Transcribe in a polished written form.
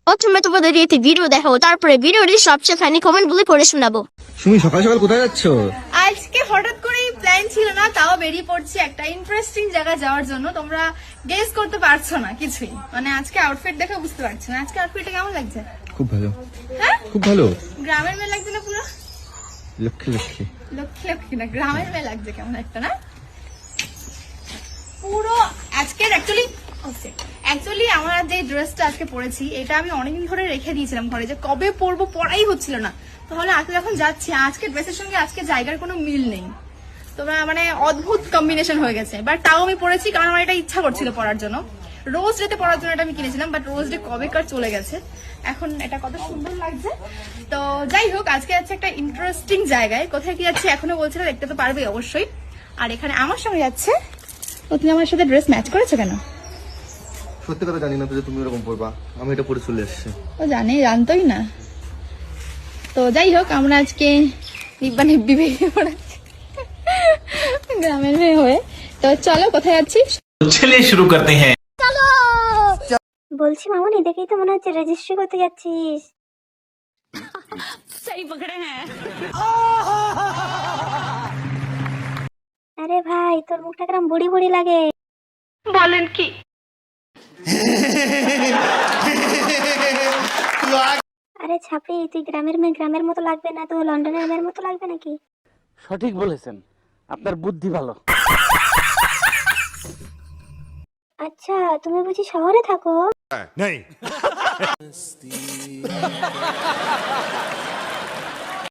প্রথমে তোমাদের একটি ভিডিও দেখাবো, তারপরে ভিডিওটি সবচেয়ে ফানি কমেন্ট গুলি পড়ে শোনাবো। তুমি সকাল সকাল কোথায় যাচ্ছ? আজকে হঠাৎ করে প্ল্যান ছিল না, তাও বেরিয়ে পড়ছি একটা ইন্টারেস্টিং জায়গা যাওয়ার জন্য। তোমরা গেস করতে পারছো না কিছুই, মানে আজকে আউটফিট দেখে বুঝতে পারছো না। আজকে আউটফিটটা কেমন লাগছে? খুব ভালো, হ্যাঁ খুব ভালো। গ্রামের মেয়ে লাগছে না পুরো? লক্ষ্মী লক্ষ্মী লক্ষ্মী লক্ষ্মী না, গ্রামের মেয়ে লাগছে কেমন একটা না পুরো। আজকের অ্যাকচুয়ালি আমার যে ড্রেসটা আজকে পরেছি, এটা আমি অনেকদিন ধরে রেখে দিয়েছিলাম ঘরে, যে কবে পরবো পরাই হচ্ছিল না। তাহলে আজকে যখন যাচ্ছি, আজকে ড্রেসের সঙ্গে আজকে জায়গার কোনো মিল নেই। তোমরা মানে অদ্ভুত কম্বিনেশন হয়ে গেছে, বাট তাও আমি পরেছি কারণ আমার এটা ইচ্ছা করছিল পরার জন্য। রোজ ডেতে পরার জন্য এটা আমি কিনেছিলাম, বাট রোজ ডে কবেকার চলে গেছে। এখন এটা কত সুন্দর লাগছে। তো যাই হোক, আজকে যাচ্ছে একটা ইন্টারেস্টিং জায়গায়। কোথায় কি যাচ্ছে এখনো বলছি না, দেখতে তো পারবে অবশ্যই। আর এখানে আমার সঙ্গে যাচ্ছে ও। তুমি আমার সাথে ড্রেস ম্যাচ করেছো কেন? সত্যি কথা জানি না তো যে তুমি এরকম পড়বা, আমি এটা পরে চলে এসেছি। ও জানতোই না। তো যাই হোক, আমরা আজকে নিব্বা নিব্বি বেরিয়ে পড়েছি গ্রামের মেয়ে হয়ে। তো চলো কোথায় যাচ্ছি, चलिए शुरू करते हैं। বলছি মামনি, দেখেই তো মনে হচ্ছে রেজিস্ট্রি করতে যাচ্ছিস। আরে ভাই, তোর মুখটা কিরম বুড়ি বুড়ি লাগে। বলেন কি? আরে ছাপড়ি, তুই গ্রামের মেয়ে, গ্রামের মতো লাগবে না তো লন্ডনের মেয়ের মতো লাগবে নাকি? সঠিক বলেছেন, আপনার বুদ্ধি ভালো। আচ্ছা, তুমি বুঝি শহরে থাকো?